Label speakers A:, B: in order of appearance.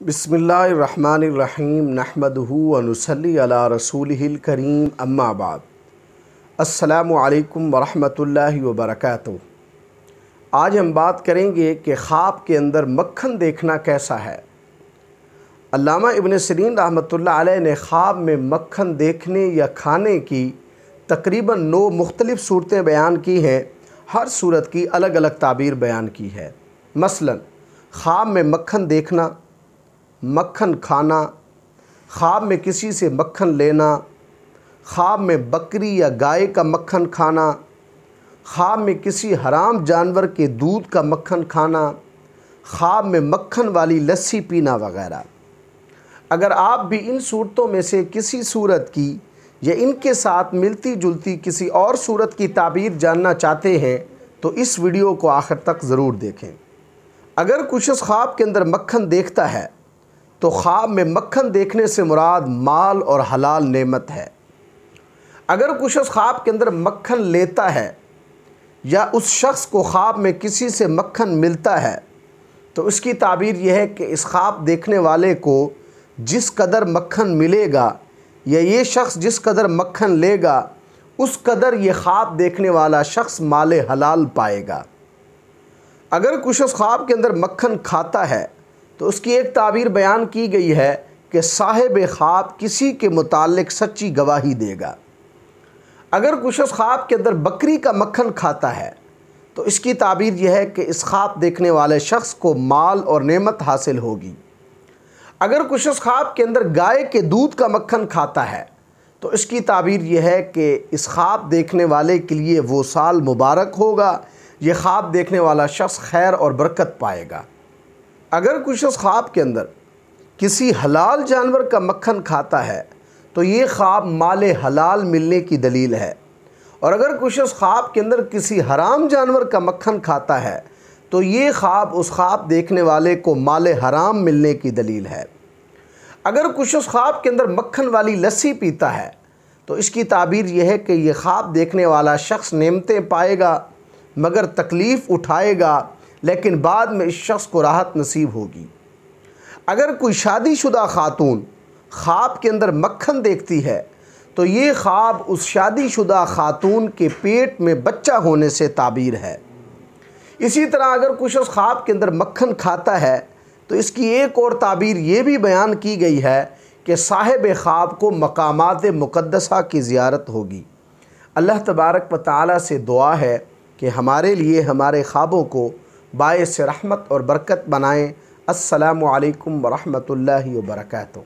A: बिस्मिल्लाहिर्रहमानिर्रहीम नहमदुहु व नुसल्ली अला रसूलिहिल करीम अम्मा बाद। अस्सलामु अलैकुम व रहमतुल्लाहि व बरकातुहू। आज हम बात करेंगे कि ख्वाब के अंदर मक्खन देखना कैसा है। अल्लामा इब्न सिरीन रहमतुल्लाह अलैह ने ख्वाब में मक्खन देखने या खाने की तकरीबन 9 मुख्तलिफ़ सूरतें बयान की हैं। हर सूरत की अलग अलग ताबीर बयान की है। मसलन ख्वाब में मक्खन देखना, मक्खन खाना, ख्वाब में किसी से मक्खन लेना, ख्वाब में बकरी या गाय का मक्खन खाना, ख्वाब में किसी हराम जानवर के दूध का मक्खन खाना, ख्वाब में मक्खन वाली लस्सी पीना वगैरह। अगर आप भी इन सूरतों में से किसी सूरत की या इनके साथ मिलती जुलती किसी और सूरत की ताबीर जानना चाहते हैं तो इस वीडियो को आखिर तक ज़रूर देखें। अगर कुछ उस ख्वाब के अंदर मक्खन देखता है तो ख्वाब में मक्खन देखने से मुराद माल और हलाल नेमत है। अगर कुछ उस ख्वाब के अंदर मक्खन लेता है या उस शख्स को ख्वाब में किसी से मक्खन मिलता है तो उसकी ताबीर यह है कि इस ख्वाब देखने वाले को जिस कदर मक्खन मिलेगा या ये शख्स जिस कदर मक्खन लेगा उस कदर ये ख्वाब देखने वाला शख्स माले हलाल पाएगा। अगर कुछ उस ख्वाब के अंदर मक्खन खाता है तो उसकी एक ताबीर बयान की गई है कि साहिब ख्वाब किसी के मुताल्लिक सच्ची गवाही देगा। अगर कुछ उस ख्वाब के अंदर बकरी का मक्खन खाता है तो इसकी ताबीर यह है कि इस ख्वाब देखने वाले शख्स को माल और नेमत हासिल होगी। अगर कुछ उस ख्वाब के अंदर गाय के दूध का मक्खन खाता है तो इसकी ताबीर यह है कि इस ख्वाब देखने वाले के लिए वो साल मुबारक होगा, ये ख्वाब देखने वाला शख्स खैर और बरकत पाएगा। अगर कुछ उस ख्वाब के अंदर किसी हलाल जानवर का मक्खन खाता है तो ये ख्वाब माले हलाल मिलने की दलील है। और अगर कुछ उस ख्वाब के अंदर किसी हराम जानवर का मक्खन खाता है तो ये ख्वाब उस ख्वाब देखने वाले को माले हराम मिलने की दलील है। अगर कुछ उस ख्वाब के अंदर मक्खन वाली लस्सी पीता है तो इसकी ताबीर यह है कि ये ख्वाब देखने वाला शख्स नेमतें पाएगा मगर तकलीफ़ उठाएगा, लेकिन बाद में इस शख्स को राहत नसीब होगी। अगर कोई शादीशुदा खातून ख्वाब के अंदर मक्खन देखती है तो ये ख्वाब उस शादीशुदा खातून के पेट में बच्चा होने से ताबीर है। इसी तरह अगर कुछ उस ख्वाब के अंदर मक्खन खाता है तो इसकी एक और ताबीर ये भी बयान की गई है कि साहिब ख्वाब को मकामात मुक़द्दसा की ज़ियारत होगी। अल्लाह तबारक व तआला से दुआ है कि हमारे लिए हमारे ख्वाबों को बाइस रहमत और बरकत बनाएं। अस्सलामु अलैकुम व रहमतुल्लाहि व बरकातुहू।